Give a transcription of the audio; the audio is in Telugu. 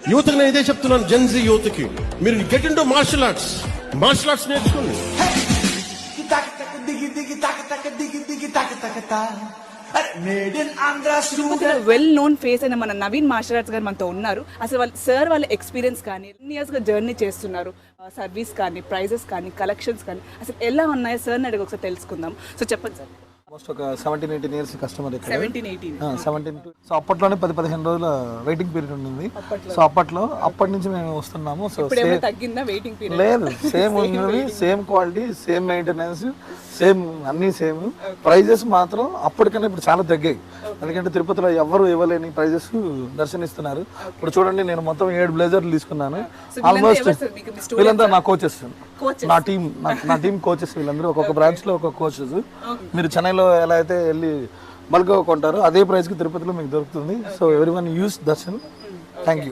యూత్కి నేను ఇదే చెప్తున్నాను, జెన్జీ యూత్కి, మీరు గెట్ ఇంటూ మార్షల్ ఆర్ట్స్ నేర్చుకోండి. వెల్ నోన్ ఫేస్ అయిన మన నవీన్ మార్షల్ ఆర్ట్స్ గారు మనతో ఉన్నారు. అసలు వాళ్ళ ఎక్స్పీరియన్స్ కానీ, ఎన్ని ఇయర్స్ గా జర్నీ చేస్తున్నారు, సర్వీస్ కానీ, ప్రైజెస్ కానీ, కలెక్షన్స్ కానీ అసలు ఎలా ఉన్నాయో సార్ అడిగి ఒకసారి తెలుసుకుందాం. సో చెప్పండి సార్. ఆల్మోస్ట్ ఒక 17-18 ఇయర్స్ కస్టమర్ ఇక్కడ. 17-18. సో అప్పట్లోనే 10-15 రోజుల వెయిటింగ్ పీరియడ్ ఉండింది. సో అప్పటి నుంచి మేము వస్తున్నాము. సో తగ్గిందా వెయిటింగ్ పీరియడ్? లేదు, సేమ్ ఉన్నది, same quality, same maintenance, same అన్ని సేమ్. ప్రైజెస్ మాత్రం అప్పటికన్నా ఇప్పుడు చాలా తగ్గాయి. ఎందుకంటే తిరుపతిలో ఎవరు ఇవ్వలేని ప్రైజెస్ దర్శనిస్తున్నారు. ఇప్పుడు చూడండి, నేను మొత్తం 7 బ్లేజర్లు తీసుకున్నాను. ఆల్మోస్ట్ వీళ్ళంతా నా కోచెస్, నా టీం కోచెస్ వీళ్ళందరూ. ఒక్కొక్క బ్రాంచ్ లో ఒక్కొక్క కోచెస్. మీరు చెన్నైలో ఎలా అయితే వెళ్ళి బల్క్గా కొంటారో అదే ప్రైస్ కి తిరుపతిలో మీకు దొరుకుతుంది. So everyone use Darshan. Thank you.